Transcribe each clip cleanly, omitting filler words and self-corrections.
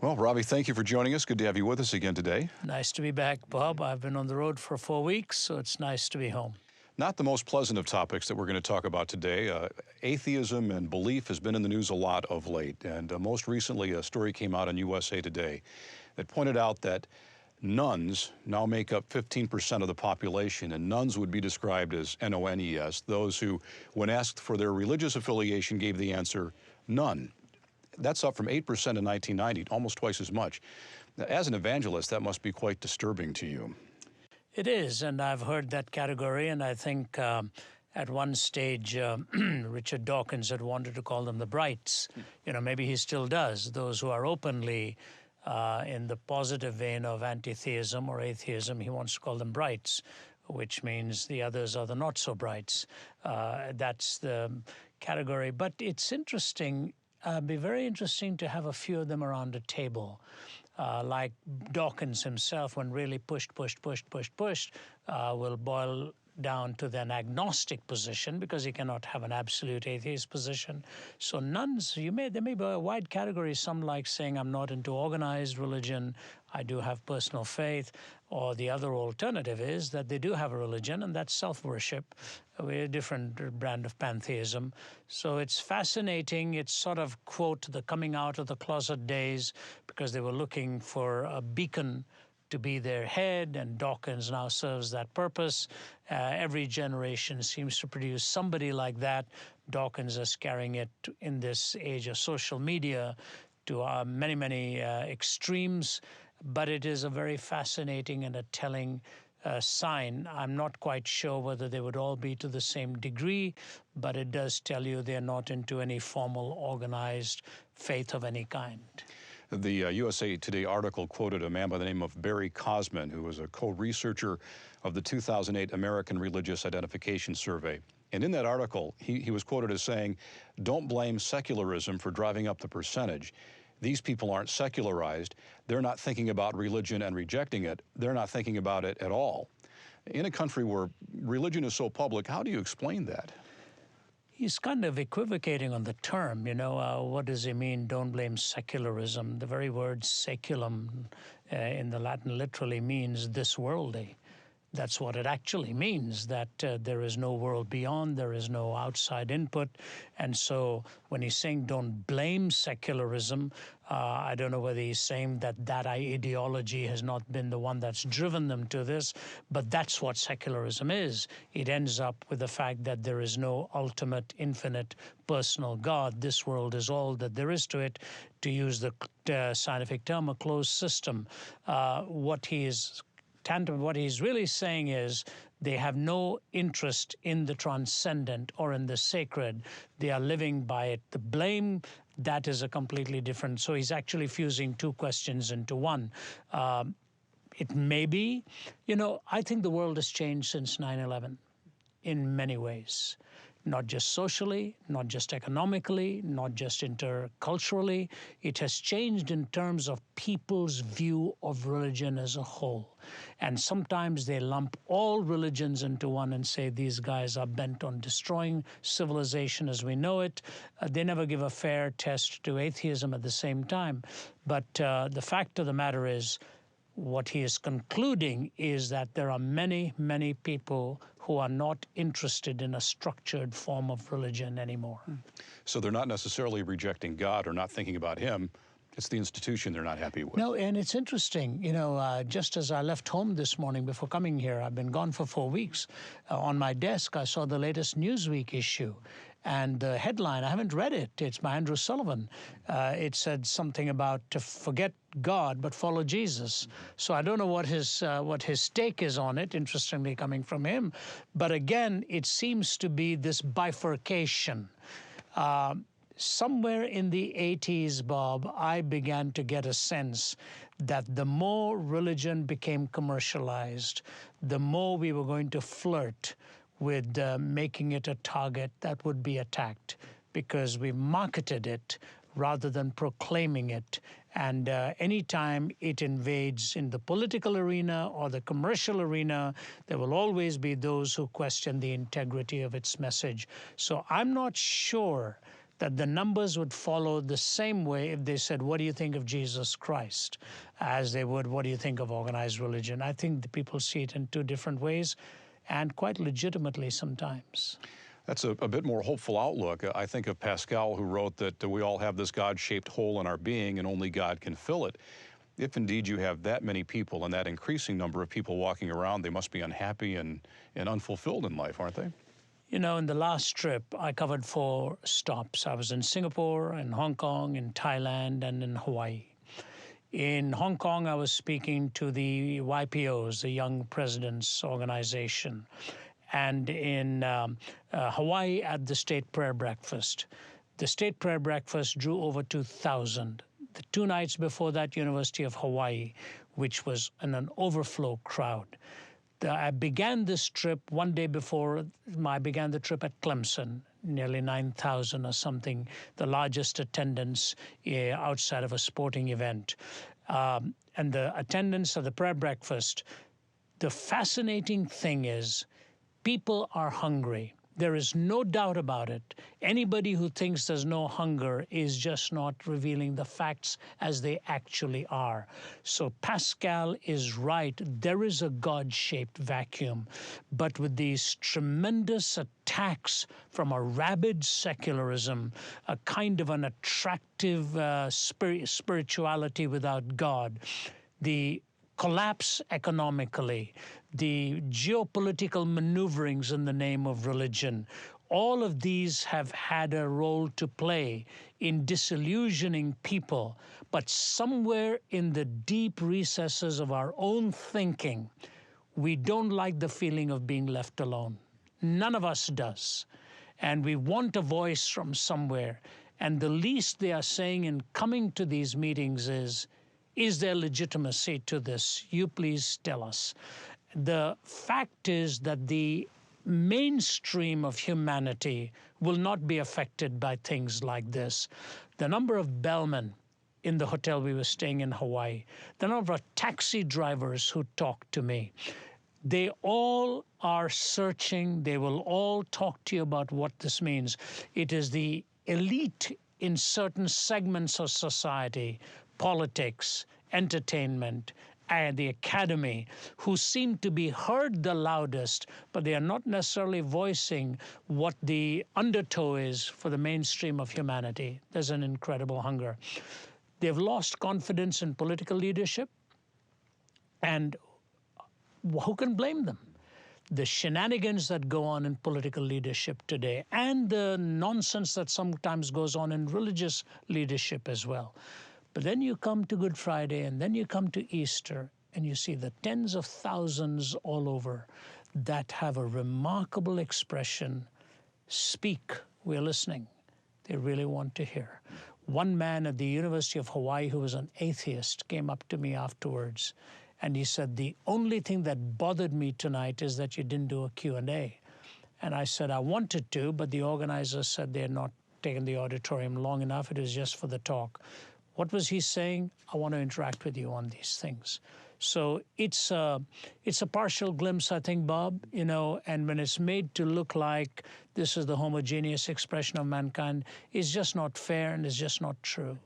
Well, Ravi, thank you for joining us. Good to have you with us again today. Nice to be back, Bob. I've been on the road for 4 weeks, so it's nice to be home. Not the most pleasant of topics that we're going to talk about today. Atheism and belief has been in the news a lot of late, and most recently a story came out on USA Today that pointed out that nuns now make up 15% of the population, and nuns would be described as N-O-N-E-S, those who, when asked for their religious affiliation, gave the answer none. That's up from 8% in 1990, almost twice as much. As an evangelist, that must be quite disturbing to you. It is, and I've heard that category, and I think at one stage Richard Dawkins had wanted to call them the brights. You know, maybe he still does, those who are openly in the positive vein of anti-theism or atheism. He wants to call them brights, which means the others are the not-so-brights. That's the category. But it's interesting. It'd be very interesting to have a few of them around a table. Like Dawkins himself, when really pushed, will boil down to an agnostic position because he cannot have an absolute atheist position. So nuns, there may be a wide category. Some like saying, I'm not into organized religion, I do have personal faith. Or the other alternative is that they do have a religion, and that's self-worship, a different brand of pantheism. So it's fascinating. It's sort of, quote, the coming out of the closet days, because they were looking for a beacon to be their head, and Dawkins now serves that purpose. Every generation seems to produce somebody like that. Dawkins is carrying it in this age of social media to many extremes, but it is a very fascinating and a telling sign. I'm not quite sure whether they would all be to the same degree, but it does tell you they're not into any formal organized faith of any kind. The USA Today article quoted a man by the name of Barry Cosman, who was a co-researcher of the 2008 American Religious Identification Survey. And in that article, he was quoted as saying, "Don't blame secularism for driving up the percentage. These people aren't secularized. They're not thinking about religion and rejecting it. They're not thinking about it at all." In a country where religion is so public, how do you explain that? He's kind of equivocating on the term, what does he mean, don't blame secularism? The very word seculum in the Latin literally means this worldly. That's what it actually means, that there is no world beyond, there is no outside input. And so when he's saying don't blame secularism, I don't know whether he's saying that ideology has not been the one that's driven them to this, but that's what secularism is. It ends up with the fact that there is no ultimate, infinite, personal God. This world is all that there is to it, to use the scientific term, a closed system. What he's really saying is they have no interest in the transcendent or in the sacred. They are living by it. The blame, that is a completely different. So he's actually fusing two questions into one. It may be, I think the world has changed since 9/11 in many ways. Not just socially, not just economically, not just interculturally. It has changed in terms of people's view of religion as a whole. And sometimes they lump all religions into one and say these guys are bent on destroying civilization as we know it. They never give a fair test to atheism at the same time. But the fact of the matter is, what he is concluding is that there are many people who are not interested in a structured form of religion anymore. So they're not necessarily rejecting God or not thinking about him. It's the institution they're not happy with. No, and it's interesting, just as I left home this morning before coming here, I've been gone for 4 weeks. On my desk, I saw the latest Newsweek issue. And the headline, I haven't read it, it's by Andrew Sullivan. It said something about to forget God, but follow Jesus. So I don't know what his take is on it, interestingly coming from him. But again, it seems to be this bifurcation. Somewhere in the 80s, Bob, I began to get a sense that the more religion became commercialized, the more we were going to flirt with making it a target that would be attacked, because we marketed it rather than proclaiming it. And anytime it invades in the political arena or the commercial arena, there will always be those who question the integrity of its message. So I'm not sure that the numbers would follow the same way if they said, what do you think of Jesus Christ, as they would, what do you think of organized religion? I think the people see it in two different ways, and quite legitimately sometimes. That's a bit more hopeful outlook. I think of Pascal, who wrote that we all have this God-shaped hole in our being and only God can fill it. If indeed you have that many people and that increasing number of people walking around, they must be unhappy and unfulfilled in life, aren't they? You know, in the last trip, I covered 4 stops. I was in Singapore, in Hong Kong, in Thailand, and in Hawaii. In Hong Kong, I was speaking to the YPOs, the Young Presidents Organization, and in Hawaii at the State Prayer Breakfast. The State Prayer Breakfast drew over 2,000. The 2 nights before that, University of Hawaii, which was an overflow crowd. I began this trip one day before I began the trip at Clemson, nearly 9,000 or something, the largest attendance outside of a sporting event. And the attendance of the prayer breakfast, the fascinating thing is people are hungry. There is no doubt about it. Anybody who thinks there's no hunger is just not revealing the facts as they actually are. So Pascal is right. There is a God-shaped vacuum. But with these tremendous attacks from a rabid secularism, a kind of an attractive spirituality without God, the collapse economically, the geopolitical maneuverings in the name of religion, all of these have had a role to play in disillusioning people. But somewhere in the deep recesses of our own thinking, we don't like the feeling of being left alone. None of us does. And we want a voice from somewhere. And the least they are saying in coming to these meetings is there legitimacy to this? You please tell us. The fact is that the mainstream of humanity will not be affected by things like this. The number of bellmen in the hotel we were staying in Hawaii, the number of taxi drivers who talked to me, they all are searching. They will all talk to you about what this means. It is the elite in certain segments of society, politics, entertainment, and the academy, who seem to be heard the loudest, but they are not necessarily voicing what the undertow is for the mainstream of humanity. There's an incredible hunger. They've lost confidence in political leadership, and who can blame them? The shenanigans that go on in political leadership today, and the nonsense that sometimes goes on in religious leadership as well. But then you come to Good Friday, and then you come to Easter, and you see the tens of thousands all over that have a remarkable expression. Speak, we're listening. They really want to hear. One man at the University of Hawaii who was an atheist came up to me afterwards, and he said, the only thing that bothered me tonight is that you didn't do a Q&A. And I said, I wanted to, but the organizers said they had not taken the auditorium long enough. It was just for the talk. What was he saying? I want to interact with you on these things. So it's a partial glimpse, I think, Bob, you know, and when it's made to look like this is the homogeneous expression of mankind, it's just not fair and it's just not true.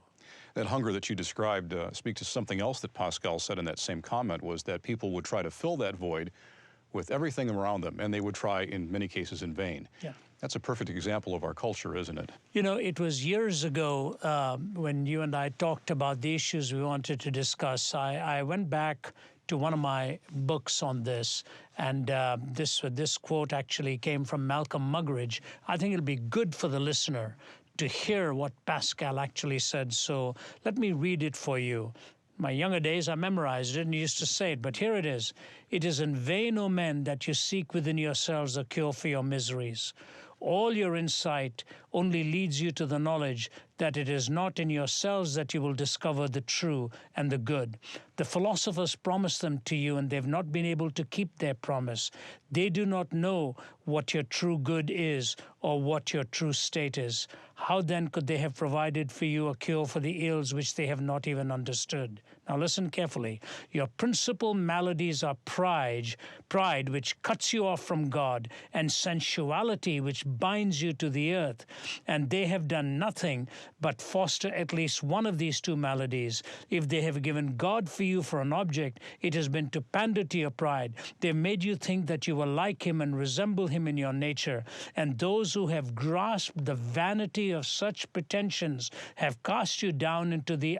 That hunger that you described speaks to something else that Pascal said in that same comment, was that people would try to fill that void with everything around them, and they would try, in many cases, in vain. Yeah. That's a perfect example of our culture, isn't it? You know, it was years ago when you and I talked about the issues we wanted to discuss. I went back to one of my books on this, and this quote actually came from Malcolm Muggeridge. I think it'll be good for the listener to hear what Pascal actually said. So let me read it for you. My younger days, I memorized it and used to say it, but here it is. It is in vain, O men, that you seek within yourselves a cure for your miseries. All your insight only leads you to the knowledge that it is not in yourselves that you will discover the true and the good. The philosophers promised them to you, and they've not been able to keep their promise. They do not know what your true good is or what your true state is. How then could they have provided for you a cure for the ills which they have not even understood? Now listen carefully. Your principal maladies are pride, which cuts you off from God, and sensuality, which binds you to the earth. And they have done nothing but foster at least one of these two maladies. If they have given God for you for an object, it has been to pander to your pride. They've made you think that you will like him and resemble him in your nature. And those who have grasped the vanity of such pretensions have cast you down into the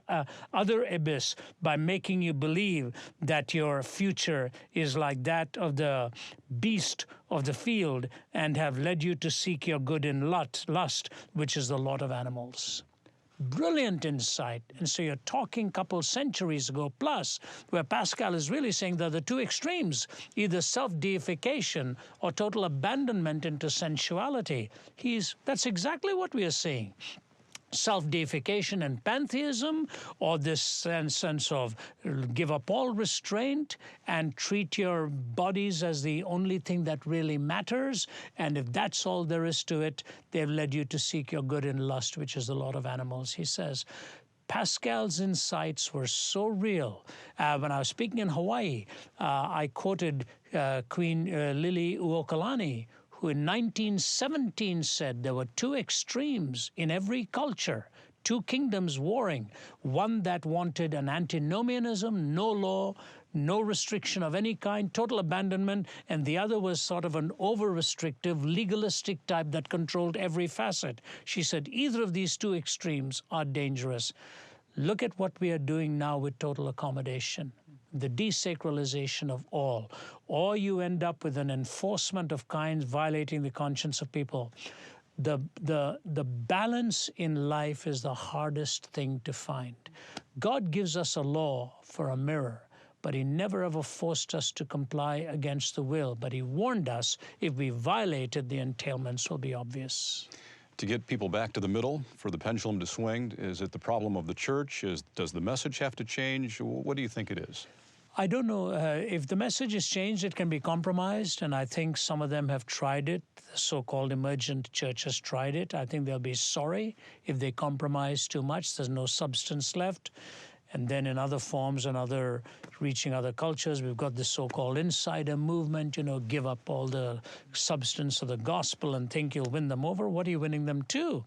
other abyss by making you believe that your future is like that of the beast of the field, and have led you to seek your good in lust, which is the lot of animals. Brilliant insight. And so you're talking a couple centuries ago plus, where Pascal is really saying there are the two extremes, either self-deification or total abandonment into sensuality. That's exactly what we are seeing. Self-deification and pantheism, or this sense of give up all restraint and treat your bodies as the only thing that really matters, and if that's all there is to it, they've led you to seek your good in lust, which is the lot of animals. He says, Pascal's insights were so real. When I was speaking in Hawaii, I quoted Queen Lili Uokalani, who in 1917 said there were two extremes in every culture, two kingdoms warring, one that wanted an antinomianism, no law, no restriction of any kind, total abandonment, and the other was sort of an over-restrictive, legalistic type that controlled every facet. She said either of these two extremes are dangerous. Look at what we are doing now with total accommodation, the desacralization of all, or you end up with an enforcement of kinds violating the conscience of people. The balance in life is the hardest thing to find. God gives us a law for a mirror, but he never ever forced us to comply against the will. But he warned us if we violated, the entailments will be obvious. To get people back to the middle, for the pendulum to swing, is it the problem of the church? Does the message have to change? What do you think it is? I don't know. If the message is changed, it can be compromised, and I think some of them have tried it. The so-called emergent churches tried it. I think they'll be sorry if they compromise too much. There's no substance left. And then in other forms and reaching other cultures, we've got this so-called insider movement, give up all the substance of the gospel and think you'll win them over. What are you winning them to?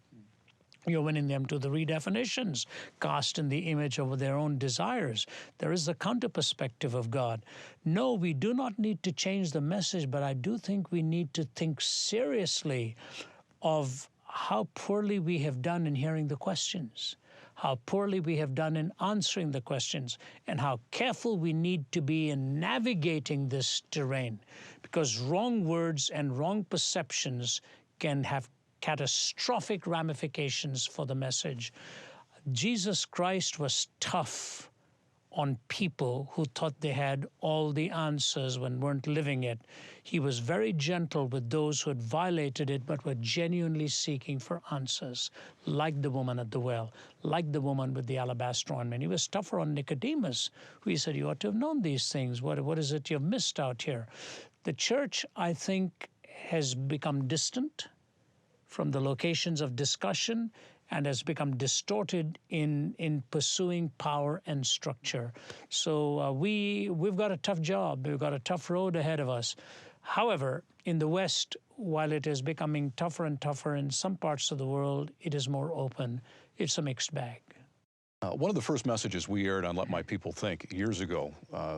You're winning them to the redefinitions, cast in the image of their own desires. There is the counter perspective of God. No, we do not need to change the message, but I do think we need to think seriously of how poorly we have done in hearing the questions, how poorly we have done in answering the questions, and how careful we need to be in navigating this terrain, because wrong words and wrong perceptions can have catastrophic ramifications for the message. Jesus Christ was tough on people who thought they had all the answers when weren't living it. He was very gentle with those who had violated it but were genuinely seeking for answers, like the woman at the well, like the woman with the alabaster ornament. He was tougher on Nicodemus, who he said, you ought to have known these things. What is it you've missed out here? The church, I think, has become distant from the locations of discussion and has become distorted in pursuing power and structure. So we've got a tough job. We've got a tough road ahead of us. However, in the West, while it is becoming tougher and tougher in some parts of the world, it is more open. It's a mixed bag. One of the first messages we aired on Let My People Think years ago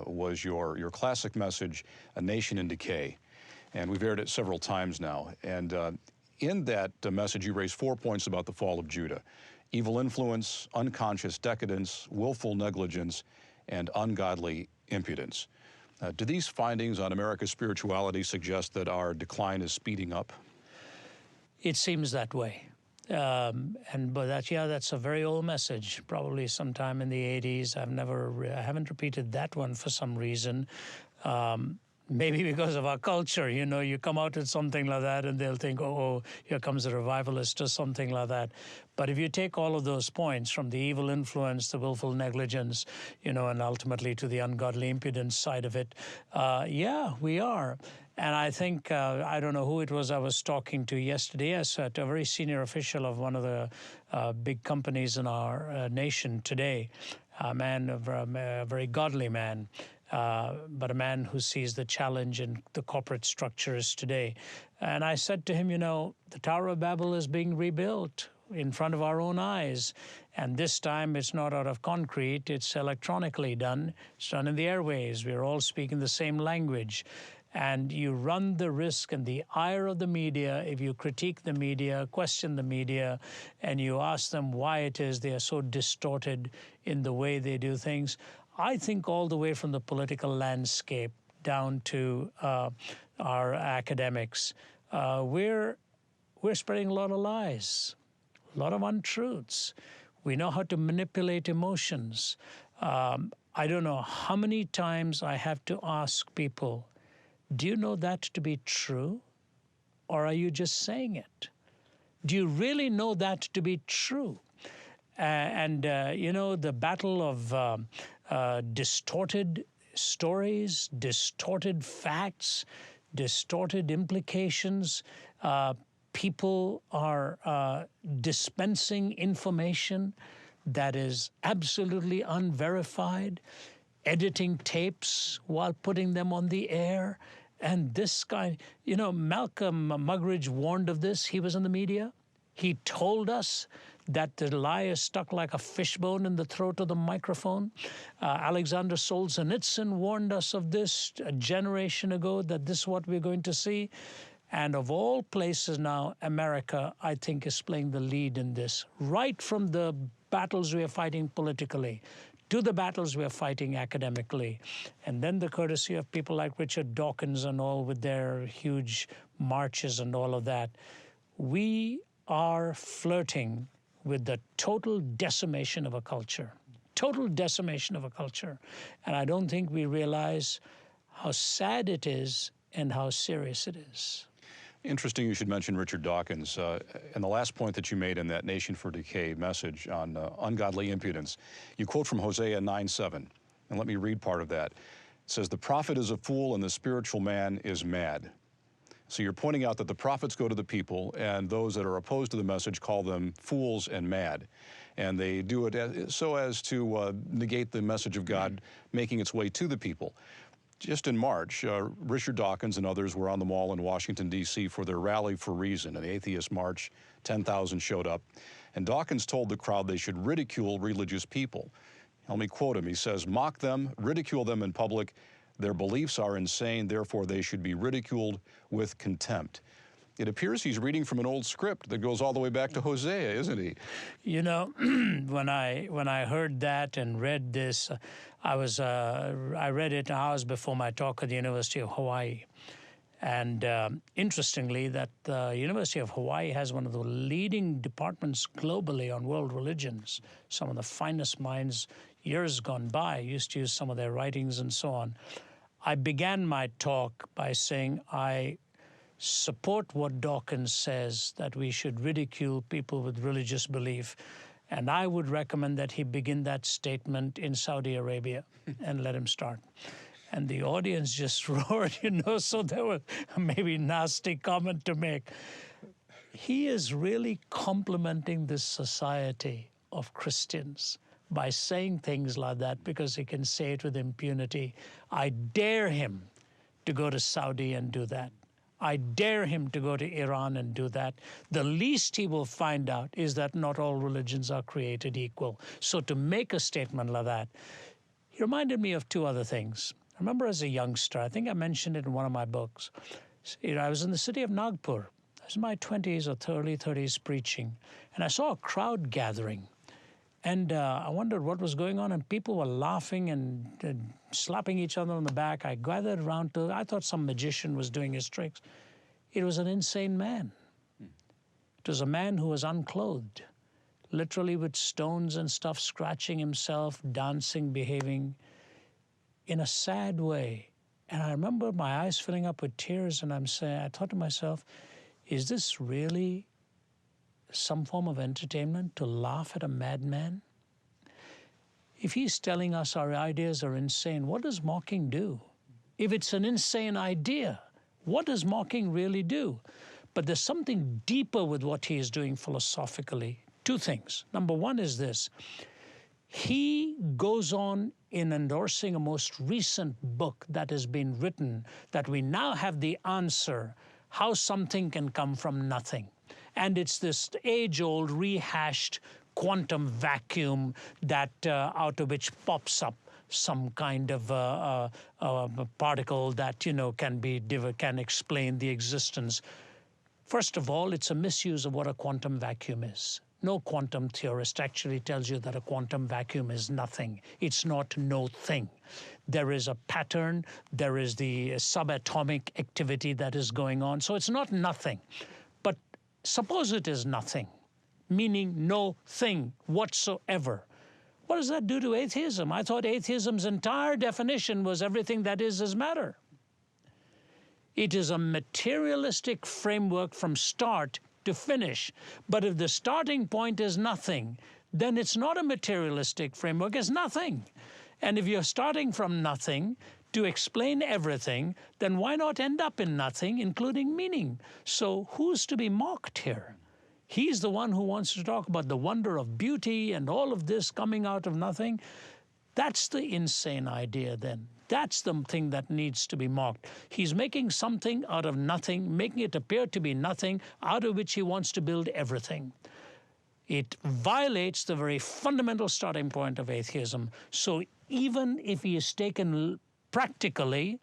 was your classic message, A Nation in Decay. And we've aired it several times now. And in that message, you raised 4 points about the fall of Judah: evil influence, unconscious decadence, willful negligence, and ungodly impudence. Do these findings on America's spirituality suggest that our decline is speeding up? It seems that way. That's a very old message, probably sometime in the 80s. I haven't repeated that one for some reason. Maybe because of our culture, you know, you come out with something like that and they'll think, oh, here comes a revivalist or something like that. But if you take all of those points from the evil influence, the willful negligence, you know, and ultimately to the ungodly impudence side of it, yeah, we are. And I think, I don't know who it was I was talking to yesterday, yes, to a very senior official of one of the big companies in our nation today, a man, a very godly man, but a man who sees the challenge in the corporate structures today. And I said to him, you know, the Tower of Babel is being rebuilt in front of our own eyes. And this time it's not out of concrete, it's electronically done. It's done in the airways. We're all speaking the same language. And you run the risk and the ire of the media if you critique the media, question the media, and you ask them why it is they are so distorted in the way they do things. I think all the way from the political landscape down to our academics, we're spreading a lot of lies, a lot of untruths. We know how to manipulate emotions. I don't know how many times I have to ask people, do you know that to be true, or are you just saying it? Do you really know that to be true? You know, the battle of distorted stories, distorted facts, distorted implications. People are dispensing information that is absolutely unverified, editing tapes while putting them on the air. And this guy, you know, Malcolm Muggeridge warned of this. He was in the media. He told us that the lie is stuck like a fishbone in the throat of the microphone. Alexander Solzhenitsyn warned us of this a generation ago, that this is what we're going to see. And of all places now, America, I think, is playing the lead in this, right from the battles we are fighting politically to the battles we are fighting academically. And then the courtesy of people like Richard Dawkins and all with their huge marches and all of that. We are flirting with the total decimation of a culture, total decimation of a culture. And I don't think we realize how sad it is and how serious it is. Interesting you should mention Richard Dawkins. And the last point that you made in that Nation for Decay message on ungodly impudence, you quote from Hosea 9:7, and let me read part of that. It says, "The prophet is a fool and the spiritual man is mad." So you're pointing out that the prophets go to the people, and those that are opposed to the message call them fools and mad. And they do it so as to negate the message of God making its way to the people. Just in March, Richard Dawkins and others were on the Mall in Washington, D.C. for their Rally for Reason, an atheist march. 10,000 showed up. And Dawkins told the crowd they should ridicule religious people. Let me quote him. He says, "Mock them, ridicule them in public. Their beliefs are insane, therefore they should be ridiculed with contempt." It appears he's reading from an old script that goes all the way back to Hosea, isn't he? You know, when I heard that and read this, I read it hours before my talk at the University of Hawaii. And interestingly, that the University of Hawaii has one of the leading departments globally on world religions. Some of the finest minds years gone by used to use some of their writings and so on. I began my talk by saying I support what Dawkins says, that we should ridicule people with religious belief. And I would recommend that he begin that statement in Saudi Arabia and let him start. And the audience just roared, you know, so there was maybe nasty comment to make. He is really complimenting this society of Christians by saying things like that because he can say it with impunity. I dare him to go to Saudi and do that. I dare him to go to Iran and do that. The least he will find out is that not all religions are created equal. So to make a statement like that, he reminded me of two other things. I remember as a youngster, I think I mentioned it in one of my books, you know, I was in the city of Nagpur. I was in my 20s or early 30s preaching, and I saw a crowd gathering. And I wondered what was going on, and people were laughing and slapping each other on the back. I gathered around I thought some magician was doing his tricks. It was an insane man. It was a man who was unclothed, literally with stones and stuff, scratching himself, dancing, behaving in a sad way. And I remember my eyes filling up with tears, and I thought to myself, is this really some form of entertainment to laugh at a madman? If he's telling us our ideas are insane, what does mocking do? If it's an insane idea, what does mocking really do? But there's something deeper with what he is doing philosophically. Two things. Number one is this. He goes on in endorsing a most recent book that has been written, that we now have the answer how something can come from nothing. And it's this age-old rehashed quantum vacuum that out of which pops up some kind of a particle that can explain the existence. First of all, it's a misuse of what a quantum vacuum is. No quantum theorist actually tells you that a quantum vacuum is nothing. It's not no thing. There is a pattern, there is the subatomic activity that is going on, so it's not nothing. But suppose it is nothing, meaning no thing whatsoever. What does that do to atheism? I thought atheism's entire definition was everything that is matter. It is a materialistic framework from start to finish. But if the starting point is nothing, then it's not a materialistic framework, it's nothing. And if you're starting from nothing to explain everything, then why not end up in nothing, including meaning? So who's to be mocked here? He's the one who wants to talk about the wonder of beauty and all of this coming out of nothing. That's the insane idea then. That's the thing that needs to be mocked. He's making something out of nothing, making it appear to be nothing, out of which he wants to build everything. It violates the very fundamental starting point of atheism. So even if he is taken practically,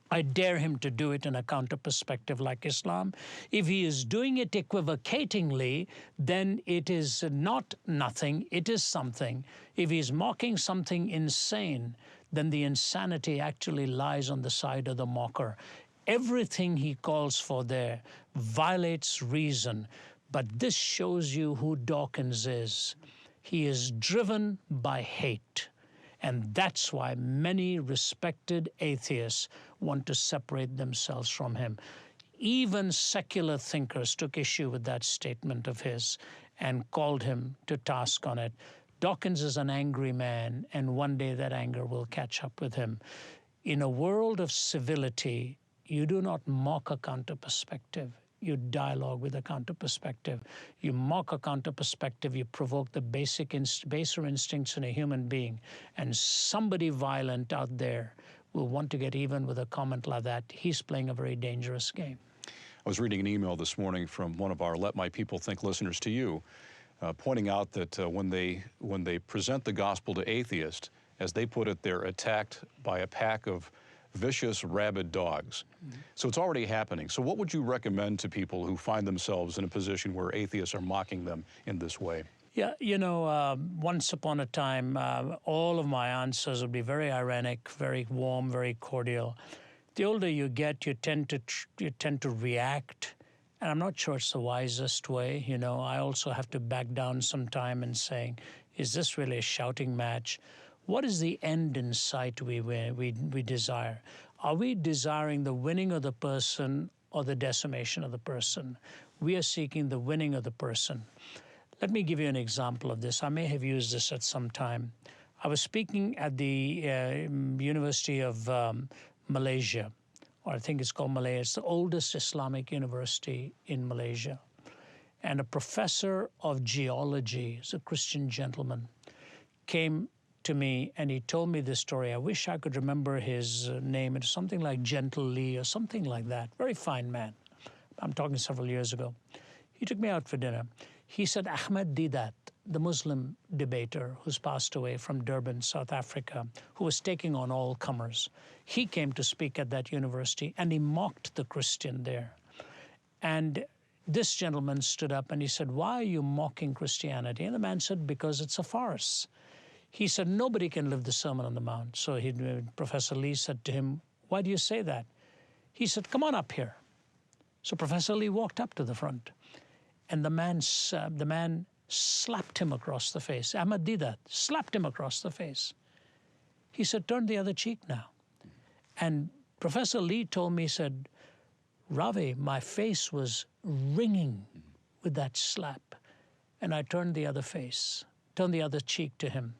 I dare him to do it in a counter perspective like Islam. If he is doing it equivocatingly, then it is not nothing, it is something. If he's mocking something insane, then the insanity actually lies on the side of the mocker. Everything he calls for there violates reason. But this shows you who Dawkins is. He is driven by hate. And that's why many respected atheists want to separate themselves from him. Even secular thinkers took issue with that statement of his and called him to task on it. Dawkins is an angry man, and one day that anger will catch up with him. In a world of civility, you do not mock a counter-perspective. You dialogue with a counter-perspective. You mock a counter-perspective, you provoke the baser instincts in a human being, and somebody violent out there will want to get even with a comment like that. He's playing a very dangerous game. I was reading an email this morning from one of our Let My People Think listeners to you, pointing out that when they present the gospel to atheists, as they put it, they're attacked by a pack of vicious, rabid dogs. So it's already happening. So what would you recommend to people who find themselves in a position where atheists are mocking them in this way? Yeah, once upon a time, all of my answers would be very ironic, very warm, very cordial. The older you get, you tend to react, and I'm not sure it's the wisest way. I also have to back down some time and saying, is this really a shouting match? What is the end in sight we desire? Are we desiring the winning of the person or the decimation of the person? We are seeking the winning of the person. Let me give you an example of this. I may have used this at some time. I was speaking at the University of Malaysia, or I think it's called Malaya. It's the oldest Islamic university in Malaysia. And a professor of geology, he's a Christian gentleman, came to me and he told me this story. I wish I could remember his name. It's something like Gentle Lee or something like that. Very fine man. I'm talking several years ago. He took me out for dinner. He said Ahmed Deedat, the Muslim debater who's passed away from Durban, South Africa, who was taking on all comers, he came to speak at that university and he mocked the Christian there. And this gentleman stood up and he said, why are you mocking Christianity? And the man said, because it's a farce. He said, nobody can live the Sermon on the Mount. So Professor Lee said to him, why do you say that? He said, come on up here. So Professor Lee walked up to the front, and the man slapped him across the face. Ahmed Deedat slapped him across the face. He said, turn the other cheek now. And Professor Lee told me, he said, Ravi, my face was ringing with that slap. And I turned the other cheek to him.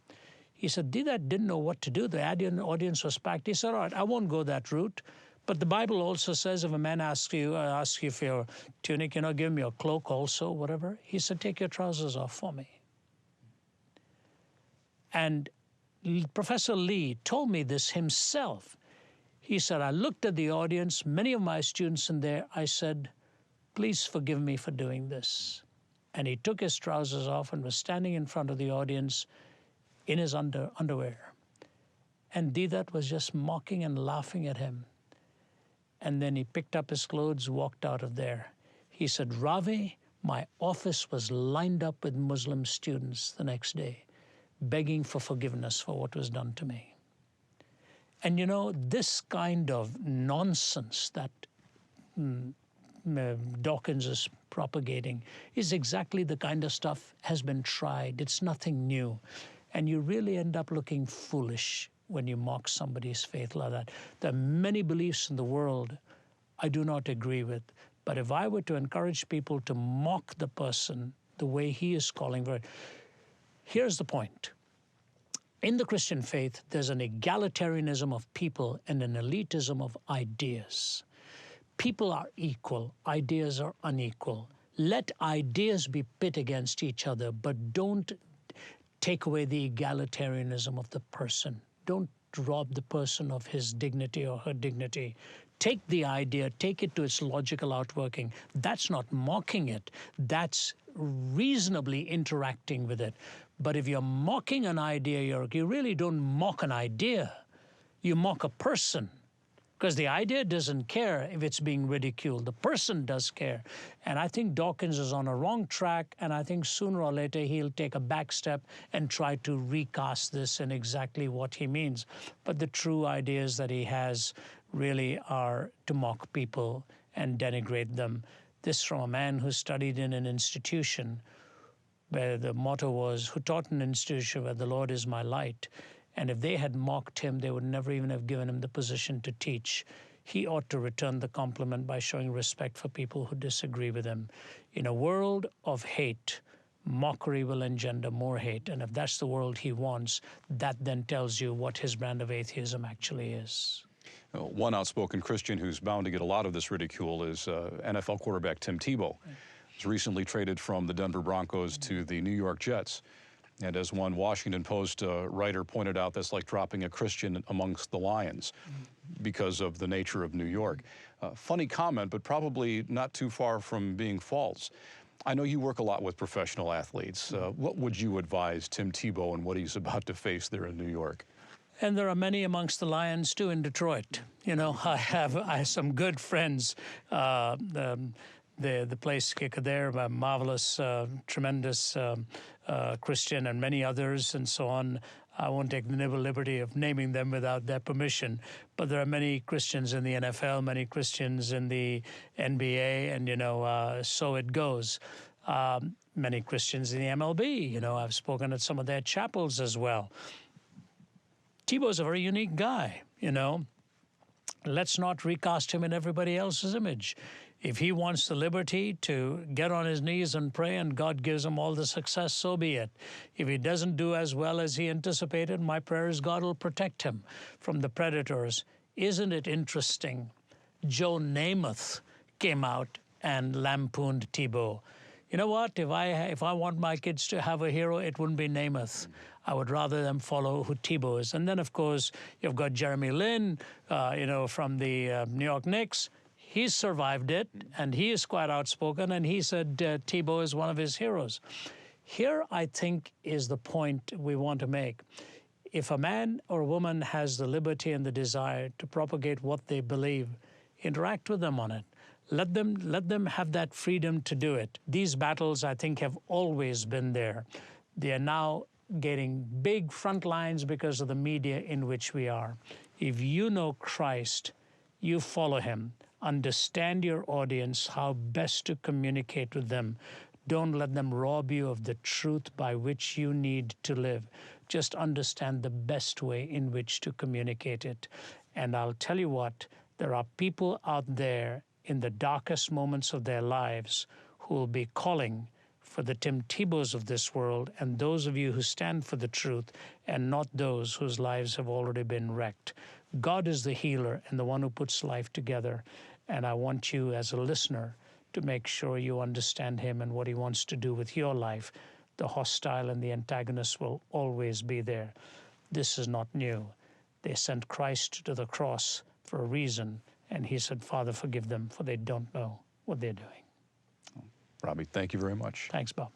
He said, Didat didn't know what to do. The audience was packed. He said, all right, I won't go that route. But the Bible also says if a man asks you for your tunic, give me your cloak also, whatever. He said, take your trousers off for me. And Professor Lee told me this himself. He said, I looked at the audience, many of my students in there. I said, please forgive me for doing this. And he took his trousers off and was standing in front of the audience in his underwear. And Didat was just mocking and laughing at him. And then he picked up his clothes, walked out of there. He said, Ravi, my office was lined up with Muslim students the next day, begging for forgiveness for what was done to me. And this kind of nonsense that Dawkins is propagating is exactly the kind of stuff has been tried. It's nothing new. And you really end up looking foolish when you mock somebody's faith like that. There are many beliefs in the world I do not agree with. But if I were to encourage people to mock the person the way he is calling for it, here's the point. In the Christian faith, there's an egalitarianism of people and an elitism of ideas. People are equal, ideas are unequal. Let ideas be pit against each other, but don't take away the egalitarianism of the person. Don't rob the person of his dignity or her dignity. Take the idea, take it to its logical outworking. That's not mocking it. That's reasonably interacting with it. But if you're mocking an idea, you really don't mock an idea. You mock a person. Because the idea doesn't care if it's being ridiculed. The person does care. And I think Dawkins is on a wrong track, and I think sooner or later he'll take a back step and try to recast this in exactly what he means. But the true ideas that he has really are to mock people and denigrate them. This from a man who studied in an institution where the motto was, who taught in an institution where the Lord is my light. And if they had mocked him, they would never even have given him the position to teach. He ought to return the compliment by showing respect for people who disagree with him. In a world of hate, mockery will engender more hate. And if that's the world he wants, that then tells you what his brand of atheism actually is. One outspoken Christian who's bound to get a lot of this ridicule is NFL quarterback Tim Tebow. He's recently traded from the Denver Broncos to the New York Jets. And as one Washington Post writer pointed out, that's like dropping a Christian amongst the lions because of the nature of New York. Funny comment, but probably not too far from being false. I know you work a lot with professional athletes. What would you advise Tim Tebow and what he's about to face there in New York? And there are many amongst the lions, too, in Detroit. I have some good friends. The place kicker there, a marvelous, tremendous Christian, and many others and so on. I won't take the liberty of naming them without their permission. But there are many Christians in the NFL, many Christians in the NBA, and, so it goes. Many Christians in the MLB. I've spoken at some of their chapels as well. Tebow's a very unique guy, Let's not recast him in everybody else's image. If he wants the liberty to get on his knees and pray and God gives him all the success, so be it. If he doesn't do as well as he anticipated, my prayer is God will protect him from the predators. Isn't it interesting? Joe Namath came out and lampooned Tebow. You know what? If I want my kids to have a hero, it wouldn't be Namath. I would rather them follow who Tebow is. And then, of course, you've got Jeremy Lin, from the New York Knicks. He's survived it, and he is quite outspoken, and he said Tebow is one of his heroes. Here, I think, is the point we want to make. If a man or a woman has the liberty and the desire to propagate what they believe, interact with them on it. Let them have that freedom to do it. These battles, I think, have always been there. They are now getting big front lines because of the media in which we are. If you know Christ, you follow him. Understand your audience, how best to communicate with them. Don't let them rob you of the truth by which you need to live. Just understand the best way in which to communicate it. And I'll tell you what, There are people out there in the darkest moments of their lives who will be calling for the Tim Tebows of this world and those of you who stand for the truth and not those whose lives have already been wrecked. God is the healer and the one who puts life together. And I want you as a listener to make sure you understand him and what he wants to do with your life. The hostile and the antagonist will always be there. This is not new. They sent Christ to the cross for a reason, and he said, Father, forgive them, for they don't know what they're doing. Robbie, thank you very much. Thanks, Bob.